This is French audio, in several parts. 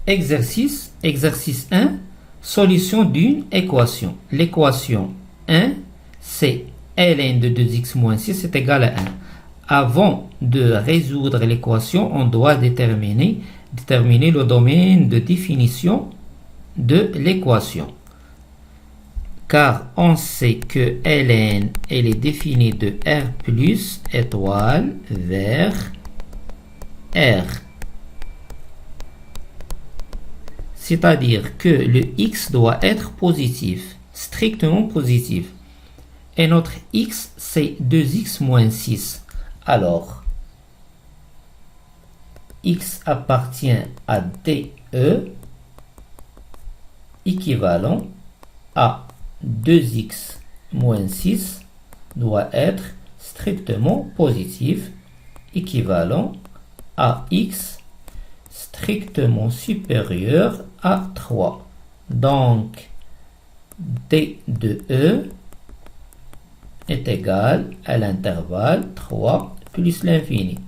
Exercice 1, solution d'une équation. L'équation 1, c'est ln de 2x moins 6 est égal à 1. Avant de résoudre l'équation, on doit déterminer le domaine de définition de l'équation. Car on sait que ln elle est définie de r plus étoile vers r. C'est-à-dire que le x doit être positif, strictement positif. Et notre x, c'est 2x moins 6. Alors, x appartient à DE équivalent à 2x moins 6 doit être strictement positif, équivalent à x strictement supérieur à 3. Donc, D de E est égal à l'intervalle 3 plus l'infini.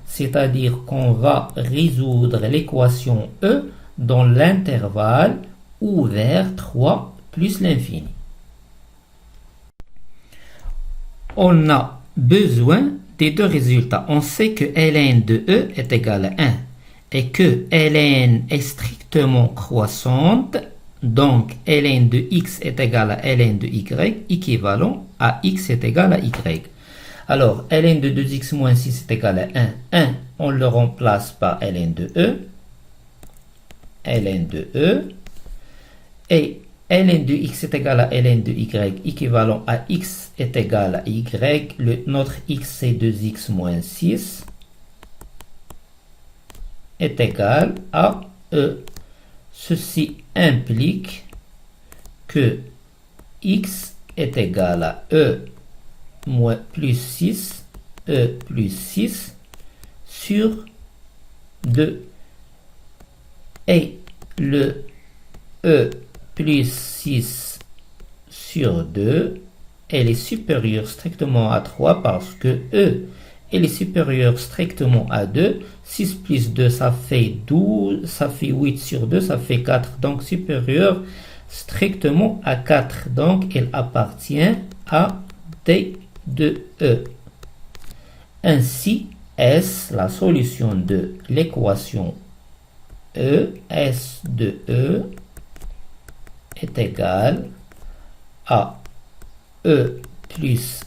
C'est-à-dire qu'on va résoudre l'équation E dans l'intervalle ouvert 3 plus l'infini. On a besoin des deux résultats. On sait que ln de E est égal à 1 et que ln est strictement croissante. Donc, ln de x est égal à ln de y, équivalent à x est égal à y. Alors, ln de 2x moins 6 est égal à 1. 1, on le remplace par ln de E. Ln de E. Et ln de x est égal à ln de y, équivalent à x est égal à y. Notre x, c'est 2x moins 6, est égal à E. Ceci implique que x est égal à E plus 6, E plus 6 sur 2. Et le E plus 6 sur 2, elle est supérieure strictement à 3 parce que E elle est supérieure strictement à 2. 6 plus 2, ça fait 12, ça fait 8 sur 2, ça fait 4. Donc, supérieure strictement à 4. Donc, elle appartient à D de E. Ainsi, S, la solution de l'équation E, S de E, est égal à E plus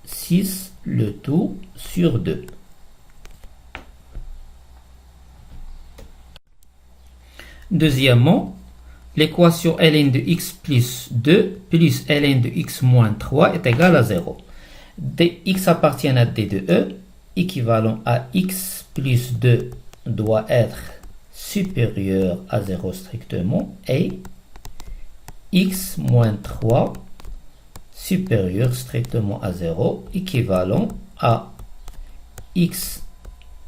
6 le tout sur 2. Deuxièmement, l'équation ln de x plus 2 plus ln de x moins 3 est égale à 0. X appartient à D de E, équivalent à x plus 2 doit être supérieur à 0 strictement, et x moins 3 supérieur strictement à 0, équivalent à x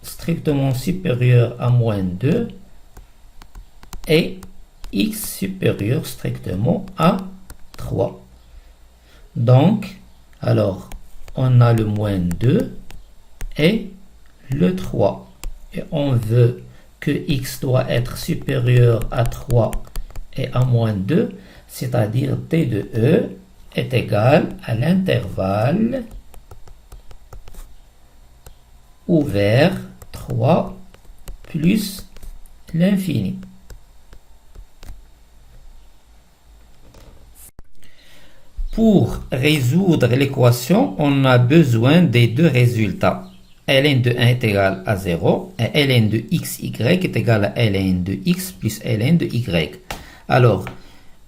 strictement supérieur à moins 2 et x supérieur strictement à 3. Donc, alors, on a le moins 2 et le 3. Et on veut que x doit être supérieur à 3 et à moins 2, c'est-à-dire D de E est égal à l'intervalle ouvert 3 plus l'infini. Pour résoudre l'équation, on a besoin des deux résultats. ln de 1 est égal à 0 et ln de xy est égal à ln de x plus ln de y. Alors,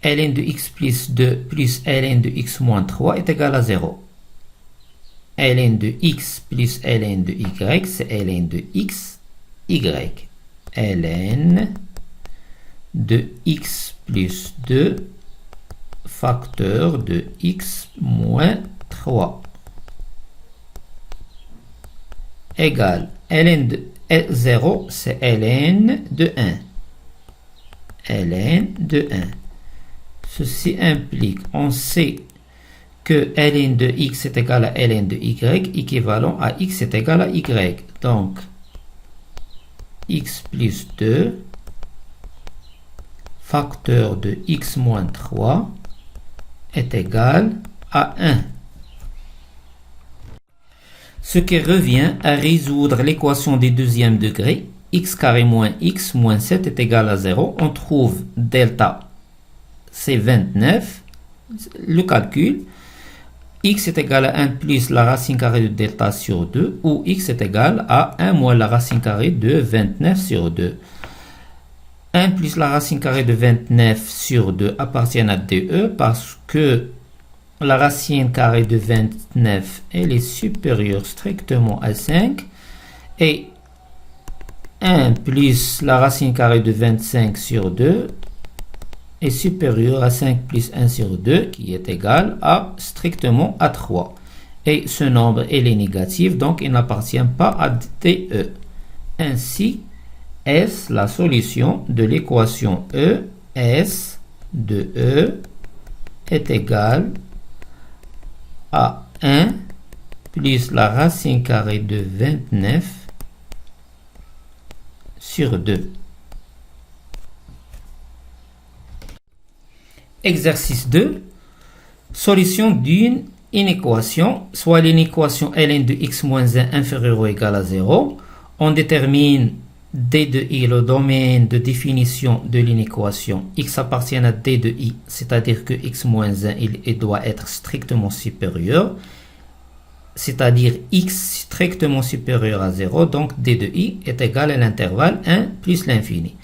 ln de x plus 2 plus ln de x moins 3 est égal à 0. ln de x plus ln de y, c'est ln de x, y. ln de x plus 2 facteur de x moins 3 égale ln de 0, c'est ln de 1. ln de 1. Ceci implique, on sait que ln de x est égal à ln de y, équivalent à x est égal à y. Donc, x plus 2 facteur de x moins 3 est égal à 1. Ce qui revient à résoudre l'équation du deuxième degré, x carré moins x moins 7 est égal à 0. On trouve delta, c'est 29. Le calcul, x est égal à 1 plus la racine carrée de delta sur 2, ou x est égal à 1 moins la racine carrée de 29 sur 2. 1 plus la racine carrée de 29 sur 2 appartiennent à DE parce que la racine carrée de 29, elle est supérieure strictement à 5. Et 1 plus la racine carrée de 25 sur 2 est supérieur à 5 plus 1 sur 2 qui est égal à strictement à 3. Et ce nombre, il est négatif, donc il n'appartient pas à DE. Ainsi, est la solution de l'équation E, S de E est égal à 1 plus la racine carrée de 29 sur 2. Exercice 2. Solution d'une inéquation, soit l'inéquation ln de x moins 1 inférieur ou égal à 0. On détermine d de i, le domaine de définition de l'inéquation. X appartient à d de i, c'est-à-dire que x moins 1 il doit être strictement supérieur, c'est-à-dire x strictement supérieur à 0, donc d de i est égal à l'intervalle 1 plus l'infini.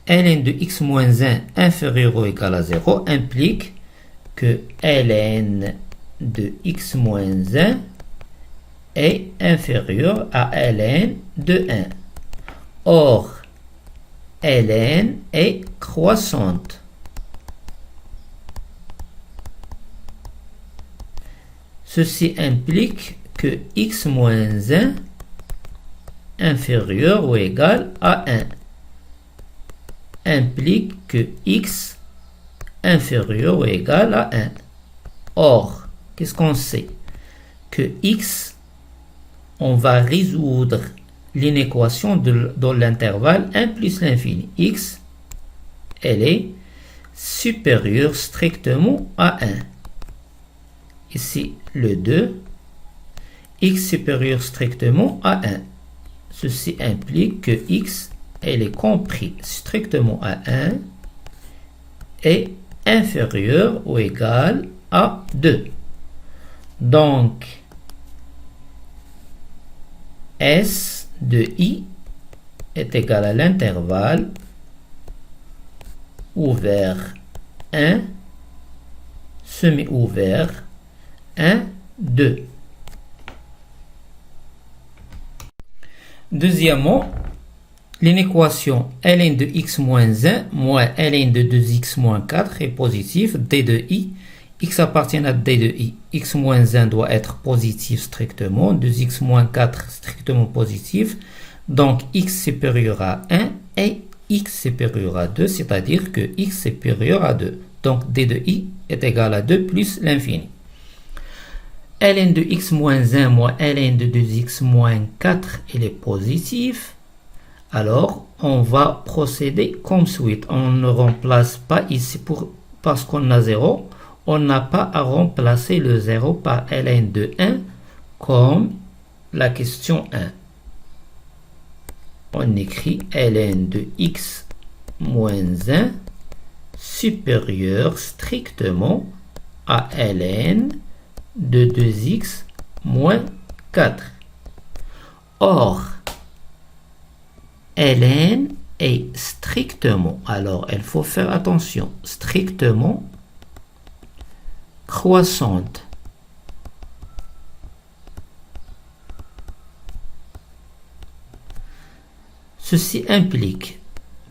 ln de x moins 1 inférieur ou égal à 0 implique que ln de x moins 1 est inférieur à ln de 1. Or, ln est croissante. Ceci implique que x moins 1 inférieur ou égal à 1 implique que x inférieur ou égal à 1. Or, qu'est-ce qu'on sait? Que x, on va résoudre l'inéquation dans l'intervalle 1 plus l'infini. X, elle est supérieure strictement à 1. Ici, le 2, x supérieur strictement à 1. Ceci implique que x, elle est compris strictement à 1 et inférieur ou égal à 2. Donc, S de i est égal à l'intervalle ouvert 1, semi-ouvert 1, 2. Deuxièmement, l'inéquation ln de x moins 1 moins ln de 2x moins 4 est positive, d de i. X appartient à d de i. X moins 1 doit être positif strictement, 2x moins 4 strictement positif. Donc x supérieur à 1 et x supérieur à 2, c'est-à-dire que x supérieur à 2. Donc d de i est égal à 2 plus l'infini. ln de x moins 1 moins ln de 2x moins 4, il est positif. Alors, on va procéder comme suite. On ne remplace pas ici parce qu'on a 0. On n'a pas à remplacer le 0 par ln de 1 comme la question 1. On écrit ln de x moins 1 supérieur strictement à ln de 2x moins 4. Or, ln est strictement, alors il faut faire attention, strictement croissante. Ceci implique,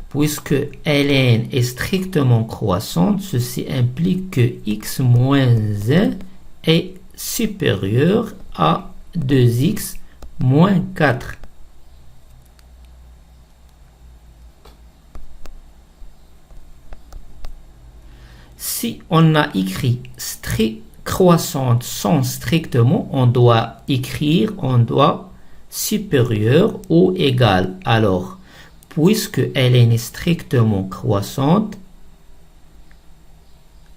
puisque ln est strictement croissante, ceci implique que x moins 1 est supérieur à 2x moins 4. Si on a écrit croissante sans strictement, on doit écrire supérieur ou égal. Alors, puisque ln est strictement croissante,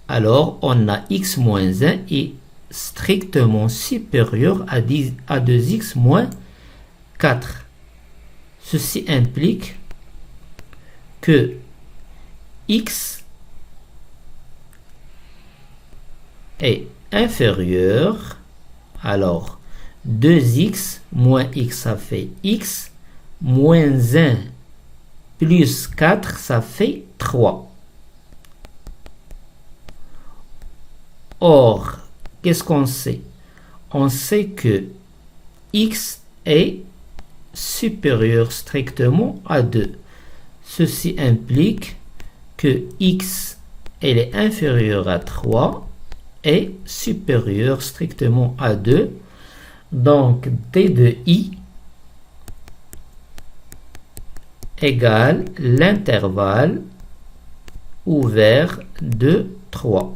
alors on a x moins 1 est strictement supérieur à 2x moins 4. Ceci implique que x est inférieur, alors 2x moins x ça fait x, moins 1 plus 4 ça fait 3. Or, qu'est-ce qu'on sait? On sait que x est supérieur strictement à 2. Ceci implique que x elle est inférieure à 3 et supérieur strictement à 2. Donc, d de i égale l'intervalle ouvert de 3.